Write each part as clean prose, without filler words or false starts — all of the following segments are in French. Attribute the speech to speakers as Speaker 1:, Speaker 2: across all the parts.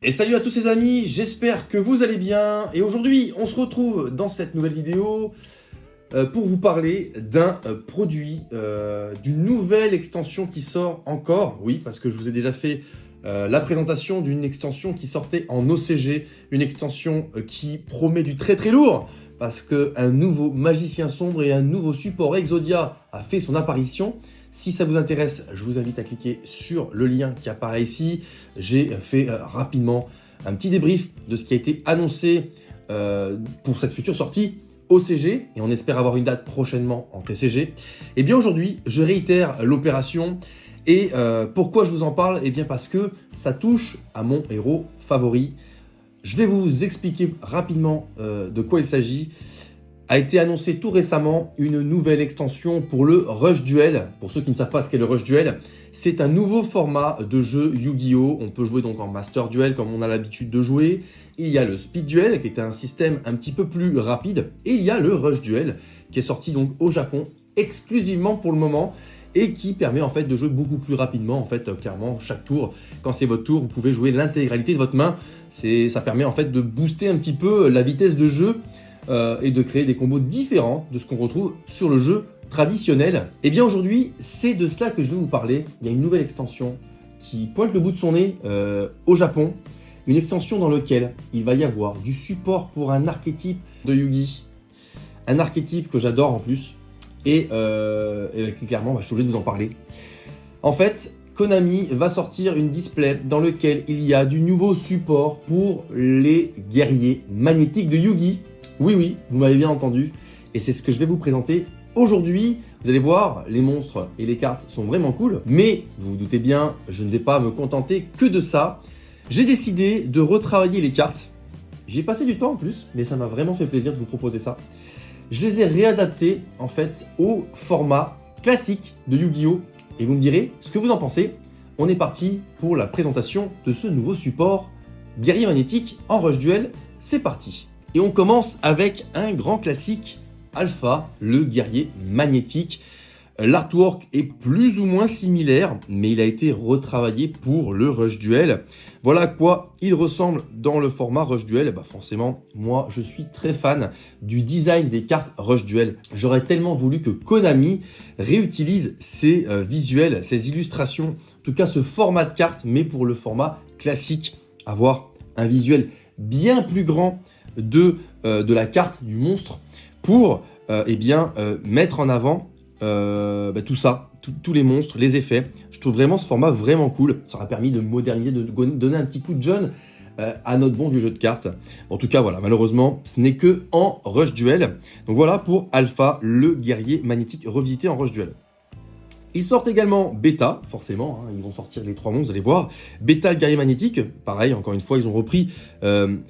Speaker 1: Et salut à tous les amis, j'espère que vous allez bien. Et aujourd'hui, on se retrouve dans cette nouvelle vidéo pour vous parler d'un produit, d'une nouvelle extension qui sort encore. Oui, parce que je vous ai déjà fait la présentation d'une extension qui sortait en OCG, une extension qui promet du très très lourd, parce qu'un nouveau magicien sombre et un nouveau support Exodia a fait son apparition. Si ça vous intéresse, je vous invite à cliquer sur le lien qui apparaît ici. J'ai fait rapidement un petit débrief de ce qui a été annoncé pour cette future sortie OCG, et on espère avoir une date prochainement en TCG. Et bien aujourd'hui, je réitère l'opération. Et pourquoi je vous en parle? Et bien parce que ça touche à mon héros favori. Je vais vous expliquer rapidement de quoi il s'agit. A été annoncé tout récemment une nouvelle extension pour le Rush Duel. Pour ceux qui ne savent pas ce qu'est le Rush Duel, c'est un nouveau format de jeu Yu-Gi-Oh! On peut jouer donc en Master Duel comme on a l'habitude de jouer. Il y a le Speed Duel qui est un système un petit peu plus rapide. Et il y a le Rush Duel qui est sorti donc au Japon exclusivement pour le moment et qui permet en fait de jouer beaucoup plus rapidement. En fait, clairement, chaque tour, quand c'est votre tour, vous pouvez jouer l'intégralité de votre main. Ça permet en fait de booster un petit peu la vitesse de jeu et de créer des combos différents de ce qu'on retrouve sur le jeu traditionnel. Et bien aujourd'hui, c'est de cela que je vais vous parler. Il y a une nouvelle extension qui pointe le bout de son nez au Japon. Une extension dans laquelle il va y avoir du support pour un archétype de Yu-Gi. Un archétype que j'adore en plus. Et clairement, je suis obligé de vous en parler. En fait, Konami va sortir une display dans laquelle il y a du nouveau support pour les guerriers magnétiques de Yu-Gi. Oui, vous m'avez bien entendu. Et c'est ce que je vais vous présenter aujourd'hui. Vous allez voir, les monstres et les cartes sont vraiment cool. Mais, vous vous doutez bien, je ne vais pas me contenter que de ça. J'ai décidé de retravailler les cartes. J'y ai passé du temps en plus, mais ça m'a vraiment fait plaisir de vous proposer ça. Je les ai réadaptées en fait au format classique de Yu-Gi-Oh! Et vous me direz ce que vous en pensez. On est parti pour la présentation de ce nouveau support guerrier magnétique en Rush Duel. C'est parti. Et on commence avec un grand classique, Alpha, le guerrier magnétique. L'artwork est plus ou moins similaire, mais il a été retravaillé pour le Rush Duel. Voilà à quoi il ressemble dans le format Rush Duel. Et bah forcément, moi je suis très fan du design des cartes Rush Duel. J'aurais tellement voulu que Konami réutilise ces visuels, ces illustrations, en tout cas ce format de carte, mais pour le format classique, avoir un visuel bien plus grand de la carte du monstre pour mettre en avant tout ça, tous les monstres, les effets. Je trouve vraiment ce format vraiment cool. Ça aura permis de moderniser, de donner un petit coup de jeune à notre bon vieux jeu de cartes. En tout cas, voilà, malheureusement, ce n'est que en Rush Duel. Donc voilà pour Alpha, le guerrier magnétique revisité en Rush Duel. Ils sortent également Beta, forcément, ils vont sortir les 3 monstres, vous allez voir. Beta, le guerrier magnétique, pareil, encore une fois, ils ont repris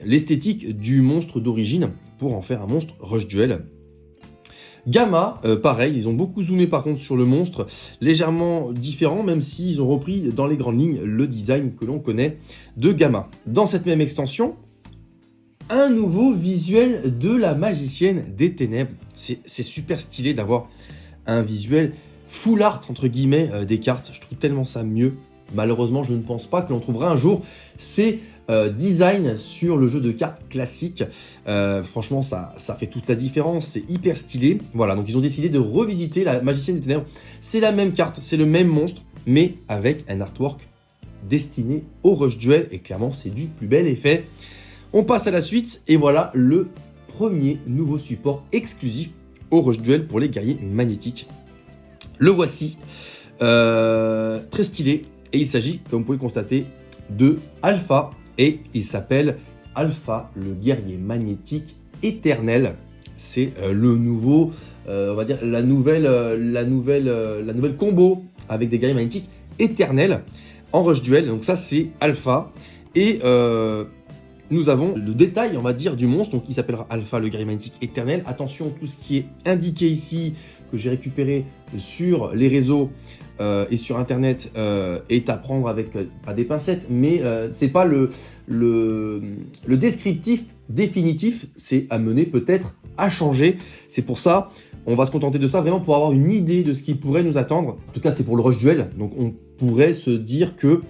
Speaker 1: l'esthétique du monstre d'origine pour en faire un monstre Rush Duel. Gamma, pareil, ils ont beaucoup zoomé par contre sur le monstre, légèrement différent, même s'ils ont repris dans les grandes lignes le design que l'on connaît de Gamma. Dans cette même extension, un nouveau visuel de la magicienne des ténèbres. C'est super stylé d'avoir un visuel full art entre guillemets des cartes. Je trouve tellement ça mieux. Malheureusement, je ne pense pas que l'on trouvera un jour ces designs sur le jeu de cartes classique. Franchement, ça fait toute la différence. C'est hyper stylé. Voilà, donc ils ont décidé de revisiter la magicienne des ténèbres. C'est la même carte, c'est le même monstre, mais avec un artwork destiné au Rush Duel. Et clairement, c'est du plus bel effet. On passe à la suite. Et voilà le premier nouveau support exclusif au Rush Duel pour les guerriers magnétiques. Le voici, très stylé, et il s'agit, comme vous pouvez le constater, de Alpha, et il s'appelle Alpha, le guerrier magnétique éternel. C'est le nouveau, on va dire, la nouvelle combo avec des guerriers magnétiques éternels en Rush Duel. Donc ça, c'est Alpha, et nous avons le détail, on va dire, du monstre, donc il s'appellera Alpha, le guerrier magnétique éternel. Attention, tout ce qui est indiqué ici, que j'ai récupéré sur les réseaux et sur internet, est à prendre avec pas des pincettes, mais c'est pas le descriptif définitif, c'est amené peut-être à changer. C'est pour ça, on va se contenter de ça vraiment pour avoir une idée de ce qui pourrait nous attendre. En tout cas, c'est pour le Rush Duel, donc on pourrait se dire que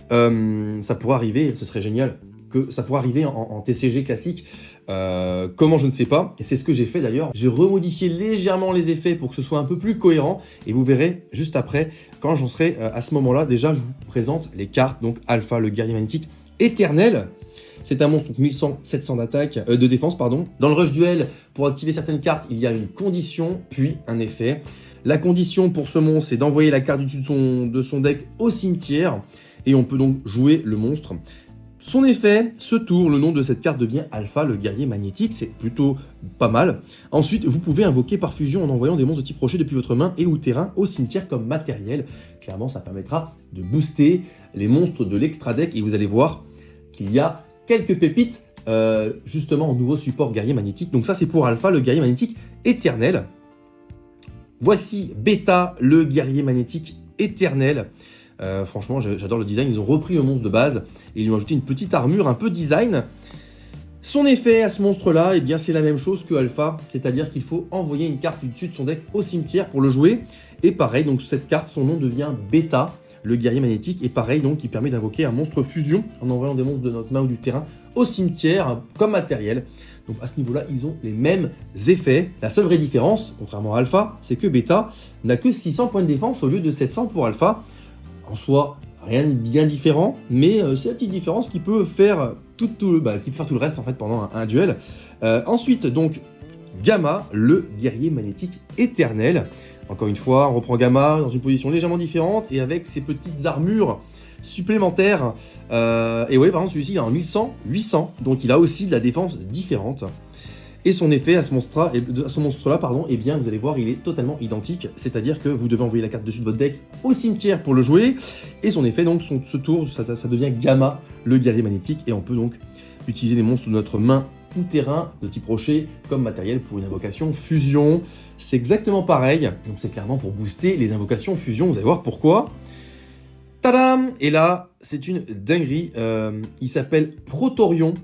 Speaker 1: ça pourrait arriver, ce serait génial. que ça pourrait arriver en TCG classique. Comment, je ne sais pas, et c'est ce que j'ai fait d'ailleurs. J'ai remodifié légèrement les effets pour que ce soit un peu plus cohérent, et vous verrez juste après, quand j'en serai à ce moment-là. Déjà, je vous présente les cartes. Donc Alpha, le guerrier magnétique éternel. C'est un monstre, donc 1100-700 d'attaque, de défense, pardon. Dans le rush duel, pour activer certaines cartes, il y a une condition, puis un effet. La condition pour ce monstre, c'est d'envoyer la carte du dessus de son deck au cimetière, et on peut donc jouer le monstre. Son effet, ce tour, le nom de cette carte devient Alpha, le guerrier magnétique, c'est plutôt pas mal. Ensuite, vous pouvez invoquer par fusion en envoyant des monstres de type rocher depuis votre main et ou terrain au cimetière comme matériel. Clairement, ça permettra de booster les monstres de l'extra deck, et vous allez voir qu'il y a quelques pépites justement en nouveau support guerrier magnétique. Donc ça, c'est pour Alpha, le guerrier magnétique éternel. Voici Beta, le guerrier magnétique éternel. Franchement, j'adore le design. Ils ont repris le monstre de base et ils lui ont ajouté une petite armure un peu design. Son effet à ce monstre-là, eh bien, c'est la même chose que Alpha, c'est-à-dire qu'il faut envoyer une carte du dessus de son deck au cimetière pour le jouer. Et pareil, donc cette carte, son nom devient Beta, le guerrier magnétique. Et pareil, donc, il permet d'invoquer un monstre fusion en envoyant des monstres de notre main ou du terrain au cimetière comme matériel. Donc à ce niveau-là, ils ont les mêmes effets. La seule vraie différence, contrairement à Alpha, c'est que Beta n'a que 600 points de défense au lieu de 700 pour Alpha. En soi, rien de bien différent, mais c'est la petite différence qui peut faire tout le reste en fait pendant un duel. Ensuite, donc, Gamma, le guerrier magnétique éternel. Encore une fois, on reprend Gamma dans une position légèrement différente et avec ses petites armures supplémentaires. Et ouais, par exemple, celui-ci il est en 1100-800, donc il a aussi de la défense différente. Et son effet à ce monstre-là, eh bien, vous allez voir, il est totalement identique. C'est-à-dire que vous devez envoyer la carte dessus de votre deck au cimetière pour le jouer. Et son effet, donc, ce tour, ça devient Gamma, le guerrier magnétique. Et on peut donc utiliser les monstres de notre main ou terrain de type rocher comme matériel pour une invocation fusion. C'est exactement pareil. Donc, c'est clairement pour booster les invocations fusion. Vous allez voir pourquoi. Tadam! Et là, c'est une dinguerie. Il s'appelle Protorion.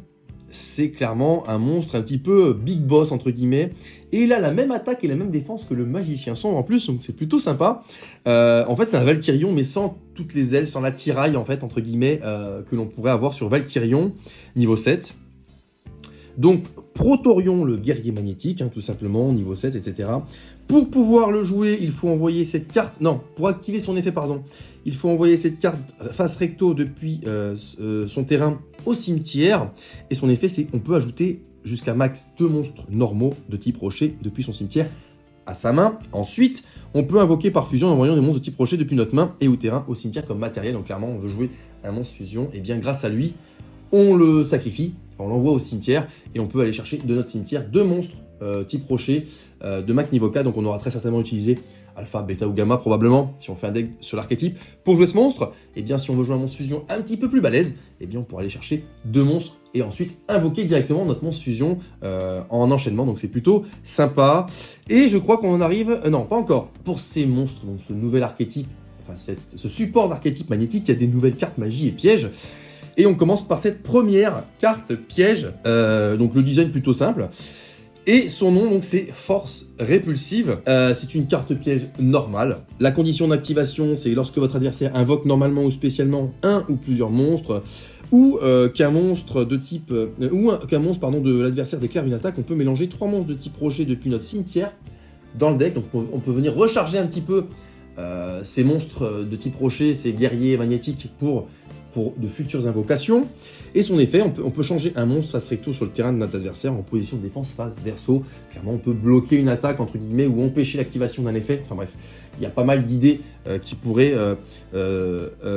Speaker 1: C'est clairement un monstre un petit peu big boss entre guillemets, et il a la même attaque et la même défense que le magicien sombre en plus, donc c'est plutôt sympa. En fait, c'est un Valkyrion mais sans toutes les ailes, sans la tiraille en fait entre guillemets que l'on pourrait avoir sur Valkyrion niveau 7. Donc Protorion, le guerrier magnétique, hein, tout simplement, niveau 7, etc. Pour pouvoir le jouer, il faut envoyer cette carte... Non, pour activer son effet, pardon, il faut envoyer cette carte face recto depuis son terrain au cimetière. Et son effet, c'est qu'on peut ajouter jusqu'à max 2 monstres normaux de type rocher depuis son cimetière à sa main. Ensuite, on peut invoquer par fusion en envoyant des monstres de type rocher depuis notre main et au terrain au cimetière comme matériel. Donc clairement, on veut jouer un monstre fusion, et bien grâce à lui, on le sacrifie, on l'envoie au cimetière et on peut aller chercher de notre cimetière 2 monstres type rocher de max niveau 4. Donc on aura très certainement utilisé Alpha, Beta ou Gamma probablement si on fait un deck sur l'archétype pour jouer ce monstre. Et bien si on veut jouer un monstre fusion un petit peu plus balèze, et bien on pourra aller chercher 2 monstres et ensuite invoquer directement notre monstre fusion en enchaînement. Donc c'est plutôt sympa. Et je crois qu'on en arrive... non, pas encore. Pour ces monstres, donc ce nouvel archétype, enfin ce support d'archétype magnétique, il y a des nouvelles cartes magie et pièges. Et on commence par cette première carte piège, donc le design plutôt simple. Et son nom, donc, c'est Force Répulsive. C'est une carte piège normale. La condition d'activation, c'est lorsque votre adversaire invoque normalement ou spécialement un ou plusieurs monstres, ou qu'un monstre de type, de l'adversaire déclare une attaque, on peut mélanger 3 monstres de type rocher depuis notre cimetière dans le deck. Donc on peut venir recharger un petit peu ces monstres de type rocher, ces guerriers magnétiques pour de futures invocations. Et son effet, on peut changer un monstre face recto sur le terrain de notre adversaire en position de défense face verso. Clairement, on peut bloquer une attaque, entre guillemets, ou empêcher l'activation d'un effet. Enfin bref, il y a pas mal d'idées qui pourraient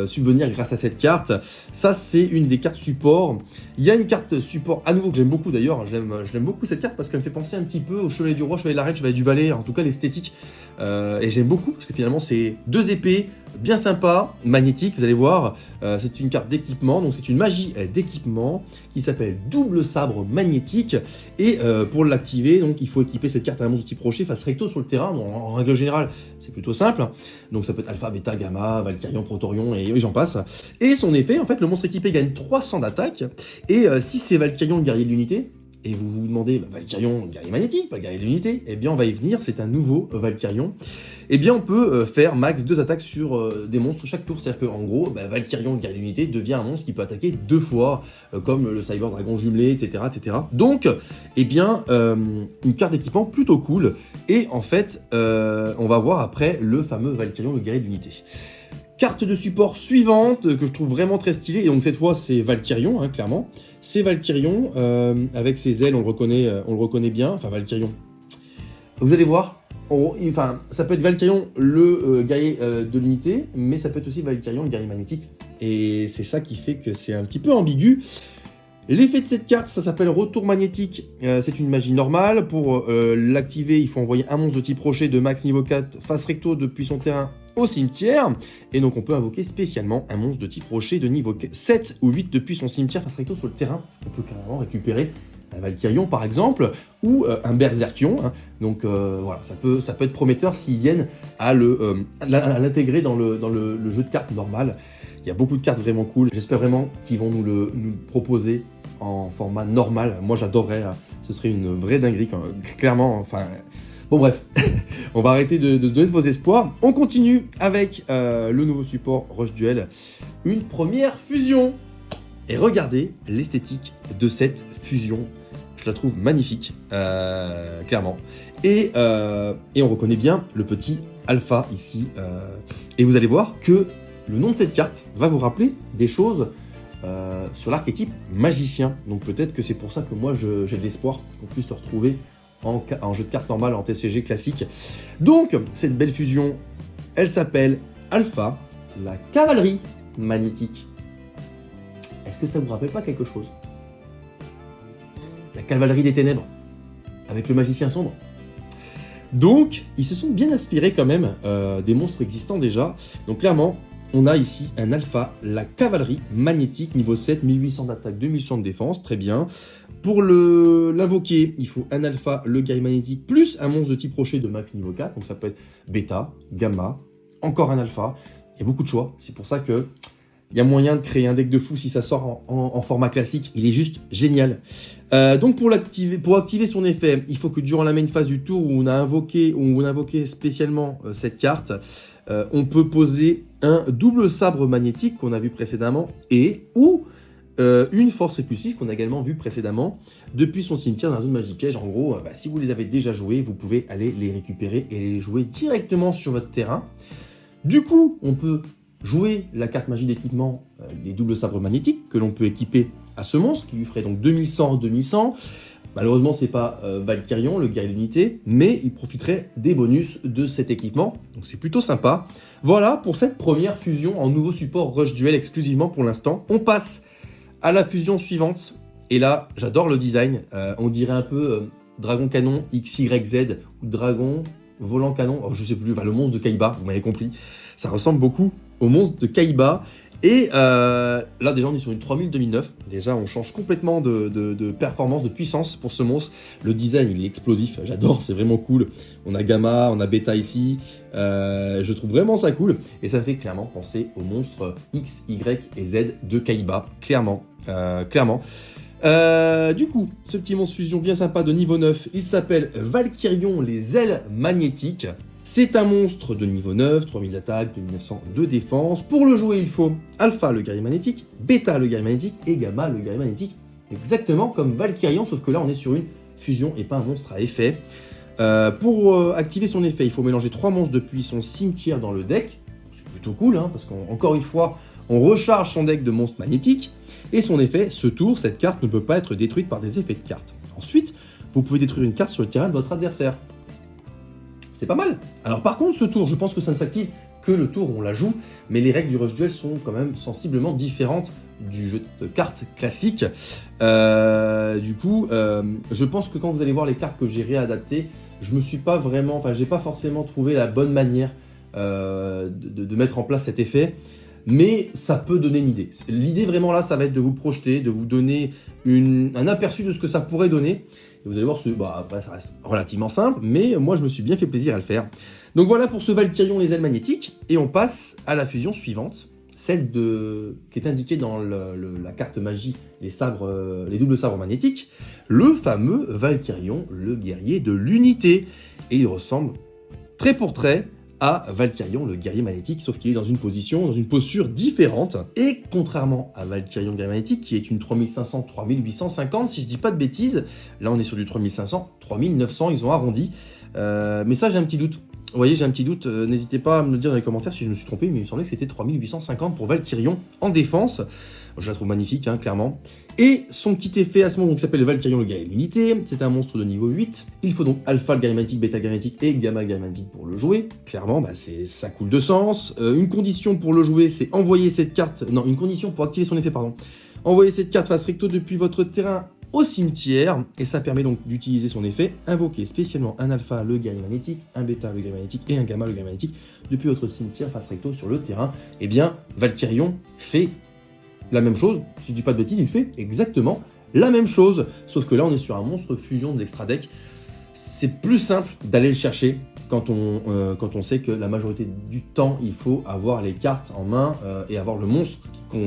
Speaker 1: subvenir grâce à cette carte. Ça, c'est une des cartes support. Il y a une carte support, à nouveau, que j'aime beaucoup d'ailleurs. Je l'aime beaucoup cette carte parce qu'elle me fait penser un petit peu au Chevalier du Roi, Chevalier de la Reine, Chevalier du Valet, en tout cas l'esthétique. Et j'aime beaucoup parce que finalement, c'est 2 épées bien sympa, magnétique, vous allez voir. C'est une carte d'équipement, donc c'est une magie d'équipement qui s'appelle Double Sabre Magnétique. Et pour l'activer, donc il faut équiper cette carte à un monstre de type rocher face recto sur le terrain. Bon, en règle générale, c'est plutôt simple. Donc ça peut être Alpha, Beta, Gamma, Valkyrion, Protorion et j'en passe. Et son effet, en fait, le monstre équipé gagne 300 d'attaque. Et si c'est Valkyrion, le guerrier de l'unité, Et vous vous demandez, Valkyrion, guerrier magnétique, pas guerrier de l'unité. Eh bien, on va y venir, c'est un nouveau Valkyrion. Eh bien, on peut faire max 2 attaques sur des monstres chaque tour. C'est-à-dire qu'en gros, Valkyrion, guerrier de l'unité, devient un monstre qui peut attaquer 2 fois, comme le Cyber Dragon jumelé, etc., etc. Donc, eh bien, une carte d'équipement plutôt cool. Et en fait, on va voir après le fameux Valkyrion, le guerrier de l'unité. Carte de support suivante, que je trouve vraiment très stylée, et donc cette fois c'est Valkyrion, hein, clairement. C'est Valkyrion, avec ses ailes, on le reconnaît bien, enfin Valkyrion. Vous allez voir, ça peut être Valkyrion, le guerrier de l'unité, mais ça peut être aussi Valkyrion, le guerrier magnétique. Et c'est ça qui fait que c'est un petit peu ambigu. L'effet de cette carte, ça s'appelle Retour magnétique, c'est une magie normale. Pour l'activer, il faut envoyer un monstre de type rocher de max niveau 4 face recto depuis son terrain au cimetière. Et donc on peut invoquer spécialement un monstre de type rocher de niveau 7 ou 8 depuis son cimetière face recto sur le terrain. On peut carrément récupérer un Valkyrion par exemple, ou un Berserkion. Hein. Donc voilà, ça peut être prometteur s'ils viennent à l'intégrer dans le jeu de cartes normal. Il y a beaucoup de cartes vraiment cool. J'espère vraiment qu'ils vont nous le proposer en format normal. Moi, j'adorerais. Ce serait une vraie dinguerie, clairement. Enfin, bon, bref. On va arrêter de se donner de faux espoirs. On continue avec le nouveau support Rush Duel. Une première fusion. Et regardez l'esthétique de cette fusion. Je la trouve magnifique, clairement. Et on reconnaît bien le petit alpha ici. Et vous allez voir que le nom de cette carte va vous rappeler des choses sur l'archétype magicien. Donc peut-être que c'est pour ça que moi j'ai de l'espoir qu'on puisse se retrouver en jeu de cartes normal, en TCG classique. Donc cette belle fusion, elle s'appelle Alpha, la cavalerie magnétique. Est-ce que ça vous rappelle pas quelque chose? La cavalerie des ténèbres, avec le magicien sombre. Donc ils se sont bien inspirés quand même des monstres existants déjà. Donc clairement, on a ici un alpha, la cavalerie magnétique, niveau 7, 1800 d'attaque, 2100 de défense, très bien. Pour l'invoquer, il faut un alpha, le guerrier magnétique, plus un monstre de type rocher de max niveau 4, donc ça peut être bêta, gamma, encore un alpha, il y a beaucoup de choix, c'est pour ça que il y a moyen de créer un deck de fou si ça sort en format classique, il est juste génial. Donc pour activer son effet, il faut que durant la main phase du tour où on a invoqué spécialement cette carte, on peut poser un double sabre magnétique qu'on a vu précédemment ou une force répulsive qu'on a également vu précédemment depuis son cimetière dans la zone magie piège. En gros, si vous les avez déjà joués, vous pouvez aller les récupérer et les jouer directement sur votre terrain. Du coup, on peut jouer la carte magie d'équipement, les doubles sabres magnétiques que l'on peut équiper à ce monstre qui lui ferait donc 2100. Malheureusement, c'est pas Valkyrion, le guerrier d'unité, mais il profiterait des bonus de cet équipement, donc c'est plutôt sympa. Voilà pour cette première fusion en nouveau support Rush Duel exclusivement pour l'instant. On passe à la fusion suivante, et là, j'adore le design. On dirait un peu Dragon Canon XYZ ou Dragon Volant Canon, je sais plus, le monstre de Kaiba, vous m'avez compris. Ça ressemble beaucoup au monstre de Kaiba. Et là, déjà, on est sur une 3000 2009. Déjà, on change complètement de performance, de puissance pour ce monstre. Le design, il est explosif. J'adore, c'est vraiment cool. On a Gamma, on a Beta ici. Je trouve vraiment ça cool. Et ça fait clairement penser au monstre X, Y et Z de Kaiba. Clairement. Du coup, ce petit monstre fusion bien sympa de niveau 9, il s'appelle Valkyrion, les ailes magnétiques. C'est un monstre de niveau 9, 3000 d'attaque, 2900 de défense. Pour le jouer, il faut Alpha, le guerrier magnétique, Beta, le guerrier magnétique, et Gamma, le guerrier magnétique. Exactement comme Valkyrion, sauf que là, on est sur une fusion et pas un monstre à effet. Pour activer son effet, il faut mélanger 3 monstres depuis son cimetière dans le deck. C'est plutôt cool, hein, parce qu'encore une fois, on recharge son deck de monstres magnétiques. Et son effet, ce tour, cette carte ne peut pas être détruite par des effets de carte. Ensuite, vous pouvez détruire une carte sur le terrain de votre adversaire. C'est pas mal. Alors par contre, ce tour, je pense que ça ne s'active que le tour où on la joue, mais les règles du Rush Duel sont quand même sensiblement différentes du jeu de cartes classique. Du coup, je pense que quand vous allez voir les cartes que j'ai réadaptées, j'ai pas forcément trouvé la bonne manière de mettre en place cet effet. Mais ça peut donner une idée. L'idée vraiment là, ça va être de vous projeter, de vous donner un aperçu de ce que ça pourrait donner. Et vous allez voir, après ça reste relativement simple, mais moi je me suis bien fait plaisir à le faire. Donc voilà pour ce Valkyrion les ailes magnétiques, et on passe à la fusion suivante. celle qui est indiquée dans la carte magie, les doubles sabres magnétiques, le fameux Valkyrion, le guerrier de l'unité. Et il ressemble trait pour trait à Valkyrion, le guerrier magnétique, sauf qu'il est dans une posture différente. Et contrairement à Valkyrion, le guerrier magnétique, qui est une 3500-3850, si je dis pas de bêtises, là on est sur du 3500-3900, ils ont arrondi. Mais ça, j'ai un petit doute. Vous voyez, j'ai un petit doute. N'hésitez pas à me le dire dans les commentaires si je me suis trompé, mais il me semblait que c'était 3850 pour Valkyrion en défense. Je la trouve magnifique, hein, clairement. Et son petit effet à ce moment, qui s'appelle le Valkyrion, le guerrier de l'unité. C'est un monstre de niveau 8. Il faut donc alpha le guerrier magnétique, bêta le guerrier magnétique et gamma le guerrier magnétique pour le jouer. Clairement, ça coule de sens. Une condition pour le jouer, c'est envoyer cette carte... Non, une condition pour activer son effet, pardon. Envoyer cette carte face recto depuis votre terrain au cimetière, et ça permet donc d'utiliser son effet, invoquer spécialement un alpha le guerrier magnétique, un bêta le guerrier magnétique et un gamma le guerrier magnétique depuis votre cimetière face recto sur le terrain. Et bien, Valkyrion fait la même chose, si je dis pas de bêtises, il fait exactement la même chose, sauf que là on est sur un monstre fusion d'extra deck. C'est plus simple d'aller le chercher quand on sait que la majorité du temps il faut avoir les cartes en main et avoir le monstre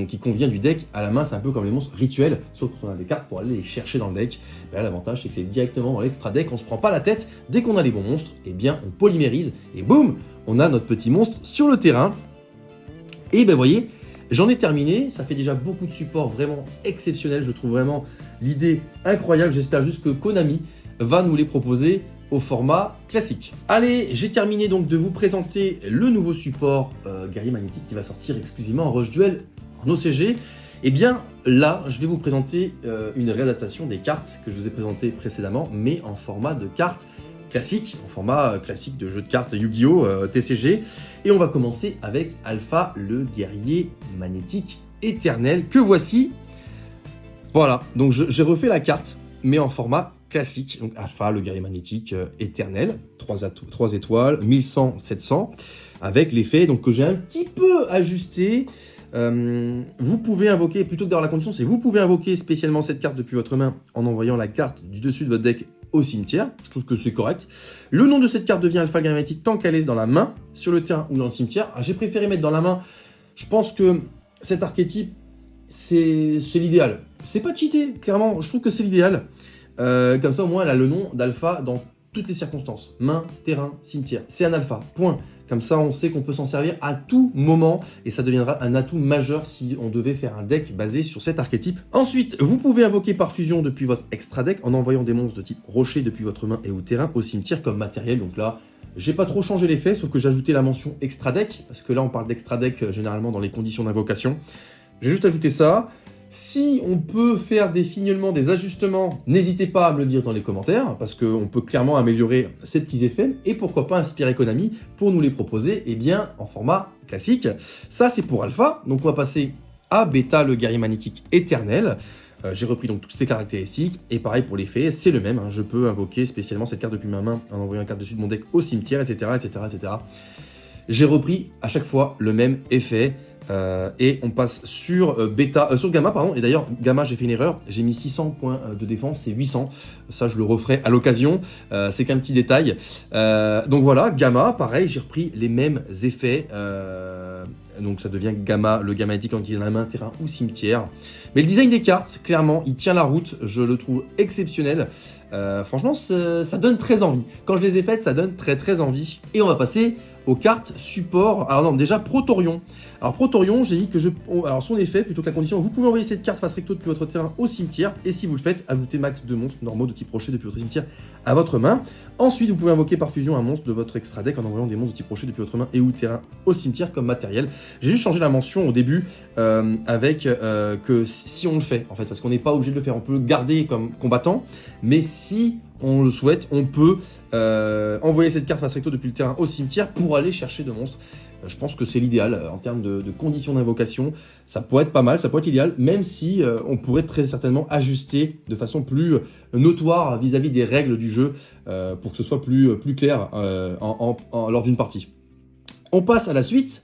Speaker 1: qui convient du deck à la main. C'est un peu comme les monstres rituels, sauf quand on a des cartes pour aller les chercher dans le deck. Là, l'avantage c'est que c'est directement dans l'extra deck, on se prend pas la tête. Dès qu'on a les bons monstres, et bien on polymérise et boum, on a notre petit monstre sur le terrain. Et ben voyez, j'en ai terminé. Ça fait déjà beaucoup de support vraiment exceptionnel. Je trouve vraiment l'idée incroyable. J'espère juste que Konami va nous les proposer au format classique. Allez, j'ai terminé donc de vous présenter le nouveau support guerrier magnétique qui va sortir exclusivement en Rush Duel en OCG. Et bien là, je vais vous présenter une réadaptation des cartes que je vous ai présentées précédemment, mais en format de cartes classique, en format classique de jeu de cartes Yu-Gi-Oh! TCG. Et on va commencer avec Alpha, le guerrier magnétique éternel, que voici. Voilà, donc j'ai refait la carte, mais en format classique. Donc Alpha, le guerrier magnétique éternel, 3 étoiles, 1100-700, avec l'effet donc que j'ai un petit peu ajusté. Vous pouvez invoquer, plutôt que d'avoir la condition, c'est vous pouvez invoquer spécialement cette carte depuis votre main en envoyant la carte du dessus de votre deck au cimetière. Je trouve que c'est correct. Le nom de cette carte devient Alpha guerrier magnétique tant qu'elle est dans la main, sur le terrain ou dans le cimetière. J'ai préféré mettre dans la main. Je pense que cet archétype, c'est l'idéal. C'est pas cheaté, clairement. Je trouve que c'est l'idéal. Comme ça, au moins, elle a le nom d'Alpha dans toutes les circonstances. Main, terrain, cimetière. C'est un Alpha, point. Comme ça, on sait qu'on peut s'en servir à tout moment et ça deviendra un atout majeur si on devait faire un deck basé sur cet archétype. Ensuite, vous pouvez invoquer par fusion depuis votre extra deck en envoyant des monstres de type rocher depuis votre main et ou terrain au cimetière comme matériel. Donc là, j'ai pas trop changé l'effet, sauf que j'ai ajouté la mention extra deck, parce que là, on parle d'extra deck généralement dans les conditions d'invocation. J'ai juste ajouté ça. Si on peut faire des fignolements, des ajustements, n'hésitez pas à me le dire dans les commentaires, parce qu'on peut clairement améliorer ces petits effets, et pourquoi pas inspirer Konami pour nous les proposer bien, en format classique. Ça, c'est pour Alpha, donc on va passer à Bêta, le guerrier magnétique éternel. J'ai repris donc toutes ces caractéristiques, et pareil pour l'effet, c'est le même, hein. Je peux invoquer spécialement cette carte depuis ma main en envoyant une carte dessus de mon deck au cimetière, etc. etc., etc. J'ai repris à chaque fois le même effet. Et on passe sur sur Gamma, pardon. Et d'ailleurs, Gamma, j'ai fait une erreur. J'ai mis 600 points de défense, c'est 800. Ça, je le referai à l'occasion. C'est qu'un petit détail. Donc voilà, Gamma, pareil, j'ai repris les mêmes effets. Donc ça devient Gamma, le Gamma magnétique quand il est dans la main, terrain ou cimetière. Mais le design des cartes, clairement, il tient la route. Je le trouve exceptionnel. Franchement, ça donne très envie. Quand je les ai faites, ça donne très envie. Et on va passer aux cartes support. Alors non, déjà Protorion. Alors Protorion, j'ai dit que alors son effet, plutôt que la condition, vous pouvez envoyer cette carte face recto depuis votre terrain au cimetière, et si vous le faites, ajoutez max 2 monstres normaux de type rocher depuis votre cimetière à votre main. Ensuite, vous pouvez invoquer par fusion un monstre de votre extra deck en envoyant des monstres de type rocher depuis votre main et ou terrain au cimetière comme matériel. J'ai juste changé la mention au début avec que si on le fait, en fait, parce qu'on n'est pas obligé de le faire, on peut le garder comme combattant, mais si on le souhaite, on peut envoyer cette carte face recto depuis le terrain au cimetière pour aller chercher de monstres. Je pense que c'est l'idéal en termes de conditions d'invocation. Ça pourrait être pas mal, ça pourrait être idéal, même si on pourrait très certainement ajuster de façon plus notoire vis-à-vis des règles du jeu pour que ce soit plus clair lors d'une partie. On passe à la suite.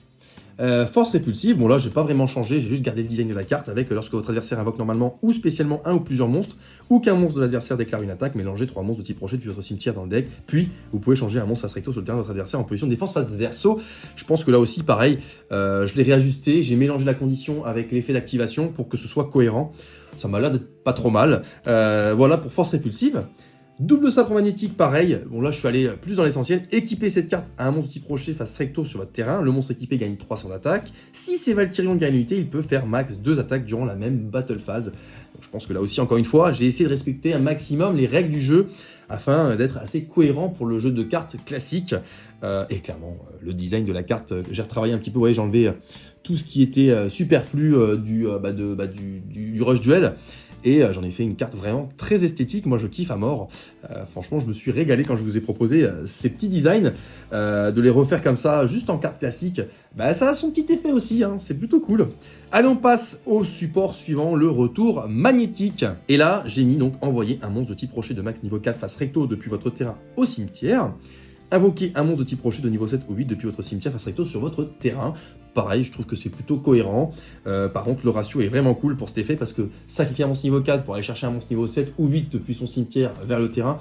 Speaker 1: Force répulsive, bon là j'ai pas vraiment changé, j'ai juste gardé le design de la carte avec lorsque votre adversaire invoque normalement ou spécialement un ou plusieurs monstres, ou qu'un monstre de l'adversaire déclare une attaque, mélangez 3 monstres de type rocher depuis votre cimetière dans le deck, puis vous pouvez changer un monstre face recto sur le terrain de votre adversaire en position de défense face verso. Je pense que là aussi pareil, je l'ai réajusté, j'ai mélangé la condition avec l'effet d'activation pour que ce soit cohérent. Ça m'a l'air d'être pas trop mal. Voilà pour force répulsive. Double sabre magnétique, pareil. Bon, là, je suis allé plus dans l'essentiel. Équipez cette carte à un monstre type rocher face recto sur votre terrain. Le monstre équipé gagne 300 d'attaque. Si c'est Valkyrion de gagne unité, il peut faire max 2 attaques durant la même battle phase. Donc, je pense que là aussi, encore une fois, j'ai essayé de respecter un maximum les règles du jeu afin d'être assez cohérent pour le jeu de cartes classique. Et clairement, le design de la carte, j'ai retravaillé un petit peu. Vous voyez, j'ai enlevé tout ce qui était superflu du Rush Duel. Et j'en ai fait une carte vraiment très esthétique, moi je kiffe à mort. Franchement, je me suis régalé quand je vous ai proposé ces petits designs. De les refaire comme ça, juste en carte classique, ça a son petit effet aussi, hein, c'est plutôt cool. Allez, on passe au support suivant, le retour magnétique. Et là, j'ai mis donc envoyer un monstre de type rocher de max niveau 4 face recto depuis votre terrain au cimetière. Invoquer un monstre de type rocher de niveau 7 ou 8 depuis votre cimetière face recto sur votre terrain. Pareil, je trouve que c'est plutôt cohérent. Par contre, le ratio est vraiment cool pour cet effet parce que sacrifier un monstre niveau 4 pour aller chercher un monstre niveau 7 ou 8 depuis son cimetière vers le terrain,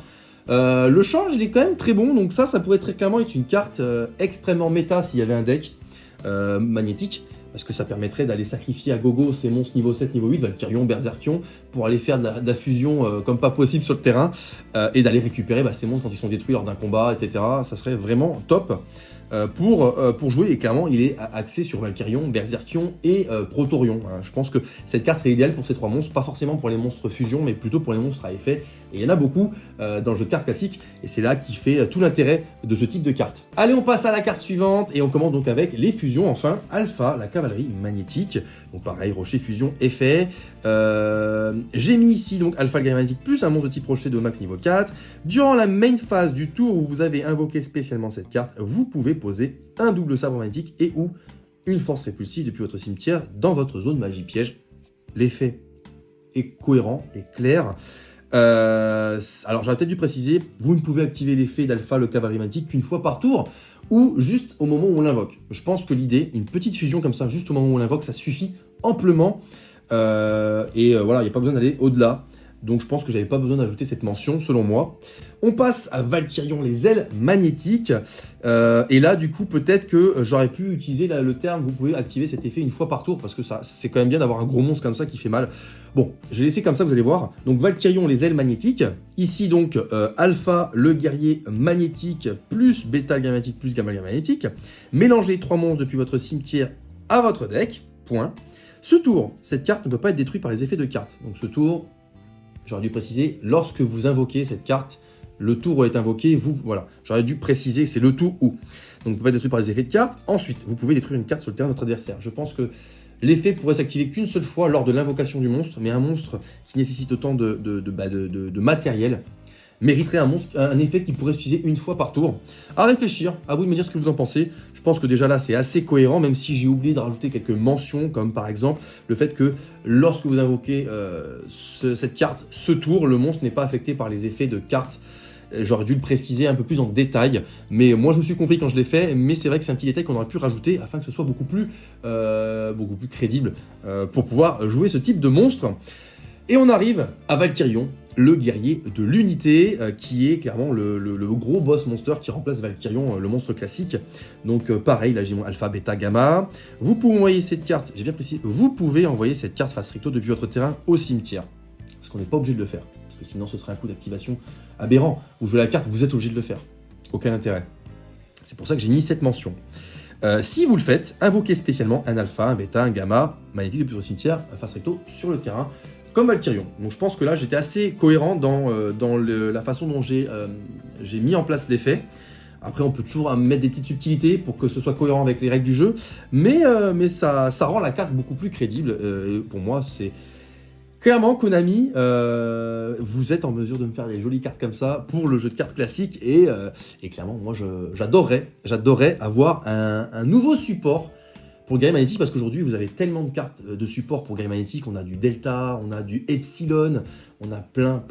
Speaker 1: le change, il est quand même très bon. Donc ça pourrait très clairement être une carte extrêmement méta s'il y avait un deck magnétique. Parce que ça permettrait d'aller sacrifier à gogo ces monstres niveau 7, niveau 8, Valkyrion, Berserkion, pour aller faire de la fusion comme pas possible sur le terrain, et d'aller récupérer ces monstres quand ils sont détruits lors d'un combat, etc. Ça serait vraiment top pour jouer, et clairement il est axé sur Valkyrion, Berserkion et Protorion. Hein. Je pense que cette carte serait idéale pour ces 3 monstres, pas forcément pour les monstres fusion, mais plutôt pour les monstres à effet, et il y en a beaucoup dans le jeu de cartes classique, et c'est là qui fait tout l'intérêt de ce type de carte. Allez, on passe à la carte suivante, et on commence donc avec les fusions, enfin, Alpha, la cavalerie magnétique, donc pareil, rocher, fusion, effet. J'ai mis ici donc Alpha le guerrier magnétique plus un monstre de type rocher de max niveau 4. Durant la main phase du tour où vous avez invoqué spécialement cette carte, vous pouvez poser un double sabre magnétique et ou une force répulsive depuis votre cimetière dans votre zone magie piège. L'effet est cohérent et clair. Alors j'aurais peut-être dû préciser, vous ne pouvez activer l'effet d'Alpha le cavalier magnétique qu'une fois par tour ou juste au moment où on l'invoque. Je pense que l'idée, une petite fusion comme ça juste au moment où on l'invoque, ça suffit amplement. Voilà, il n'y a pas besoin d'aller au-delà. Donc je pense que j'avais pas besoin d'ajouter cette mention selon moi. On passe à Valkyrion, les ailes magnétiques. Et là du coup peut-être que j'aurais pu utiliser le terme, vous pouvez activer cet effet une fois par tour, parce que ça c'est quand même bien d'avoir un gros monstre comme ça qui fait mal. Bon, j'ai laissé comme ça, vous allez voir. Donc Valkyrion, les ailes magnétiques. Ici donc Alpha, le guerrier magnétique, plus Bêta, le guerrier magnétique, plus Gamma, le guerrier magnétique. Mélangez 3 monstres depuis votre cimetière à votre deck. Point. Ce tour, cette carte ne peut pas être détruite par les effets de carte. Donc ce tour, j'aurais dû préciser, lorsque vous invoquez cette carte, le tour où elle est invoquée, voilà. J'aurais dû préciser que c'est le tour où. Donc ne peut pas être détruit par les effets de carte. Ensuite, vous pouvez détruire une carte sur le terrain de votre adversaire. Je pense que l'effet pourrait s'activer qu'une seule fois lors de l'invocation du monstre, mais un monstre qui nécessite autant de matériel mériterait un effet qui pourrait s'utiliser une fois par tour. À réfléchir, à vous de me dire ce que vous en pensez. Je pense que déjà là c'est assez cohérent, même si j'ai oublié de rajouter quelques mentions, comme par exemple le fait que lorsque vous invoquez cette carte, ce tour, le monstre n'est pas affecté par les effets de carte. J'aurais dû le préciser un peu plus en détail, mais moi je me suis compris quand je l'ai fait, mais c'est vrai que c'est un petit détail qu'on aurait pu rajouter afin que ce soit beaucoup plus crédible pour pouvoir jouer ce type de monstre. Et on arrive à Valkyrion, le guerrier de l'unité, qui est clairement le gros boss monster qui remplace Valkyrion, le monstre classique. Donc pareil, là j'ai mon alpha, bêta, gamma. Vous pouvez envoyer cette carte, j'ai bien précisé, vous pouvez envoyer cette carte face recto depuis votre terrain au cimetière. Parce qu'on n'est pas obligé de le faire, parce que sinon ce serait un coup d'activation aberrant. Vous jouez la carte, vous êtes obligé de le faire. Aucun intérêt. C'est pour ça que j'ai mis cette mention. Si vous le faites, invoquez spécialement un alpha, un bêta, un gamma, magnétique depuis votre cimetière, face recto sur le terrain, comme Valkyrion. Donc je pense que là j'étais assez cohérent dans la façon dont j'ai mis en place l'effet. Après on peut toujours mettre des petites subtilités pour que ce soit cohérent avec les règles du jeu, mais ça rend la carte beaucoup plus crédible. Pour moi c'est clairement Konami, vous êtes en mesure de me faire des jolies cartes comme ça pour le jeu de cartes classique, et clairement moi j'adorerais avoir un nouveau support pour le guerrier magnétique, parce qu'aujourd'hui vous avez tellement de cartes de support pour guerrier magnétique. On a du Delta, on a du Epsilon, on a plein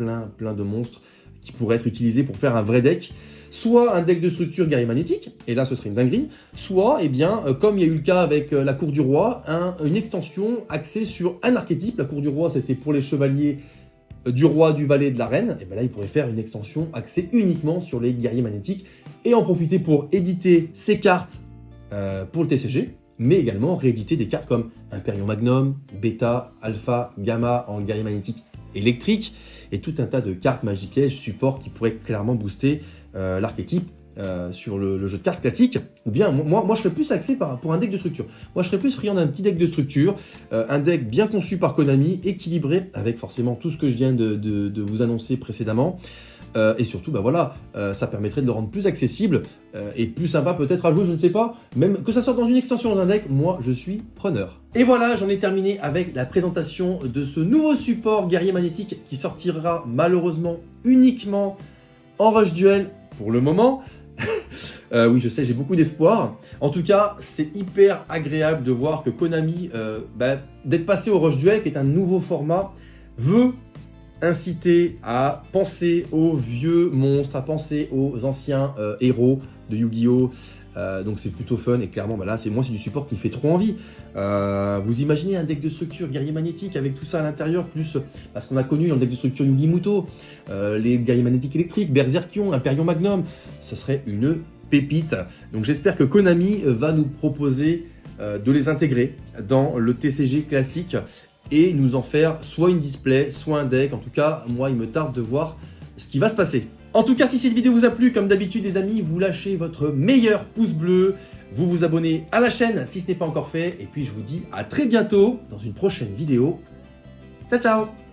Speaker 1: de monstres qui pourrait être utilisé pour faire un vrai deck, soit un deck de structure guerrier magnétique, et là ce serait une dinguerie, soit, eh bien, comme il y a eu le cas avec la Cour du Roi, une extension axée sur un archétype. La Cour du Roi, c'était pour les chevaliers du roi, du valet, de la reine, et bien là il pourrait faire une extension axée uniquement sur les guerriers magnétiques, et en profiter pour éditer ces cartes pour le TCG, mais également rééditer des cartes comme Imperium Magnum, Beta, Alpha, Gamma en guerrier magnétique électrique, et tout un tas de cartes Magic Age support qui pourraient clairement booster l'archétype sur le jeu de cartes classique. Ou bien, moi je serais plus axé pour un deck de structure. Moi je serais plus friand d'un petit deck de structure, un deck bien conçu par Konami, équilibré, avec forcément tout ce que je viens de vous annoncer précédemment. Et surtout, bah voilà, ça permettrait de le rendre plus accessible et plus sympa peut-être à jouer, je ne sais pas. Même que ça sorte dans une extension dans un deck, moi je suis preneur. Et voilà, j'en ai terminé avec la présentation de ce nouveau support guerrier magnétique qui sortira malheureusement uniquement en Rush Duel pour le moment. Oui, je sais, j'ai beaucoup d'espoir. En tout cas, c'est hyper agréable de voir que Konami, d'être passé au Rush Duel, qui est un nouveau format, veut inciter à penser aux vieux monstres, à penser aux anciens héros de Yu-Gi-Oh! Donc c'est plutôt fun, et clairement là c'est du support qui me fait trop envie. Vous imaginez un deck de structure guerrier magnétique avec tout ça à l'intérieur, plus parce qu'on a connu dans le deck de structure Yugi Muto, les guerriers magnétiques électriques, Berserkion, Imperium Magnum, ce serait une pépite. Donc j'espère que Konami va nous proposer de les intégrer dans le TCG classique et nous en faire soit une display, soit un deck. En tout cas, moi il me tarde de voir ce qui va se passer. En tout cas, si cette vidéo vous a plu, comme d'habitude les amis, vous lâchez votre meilleur pouce bleu, vous vous abonnez à la chaîne si ce n'est pas encore fait, et puis je vous dis à très bientôt dans une prochaine vidéo. Ciao ciao!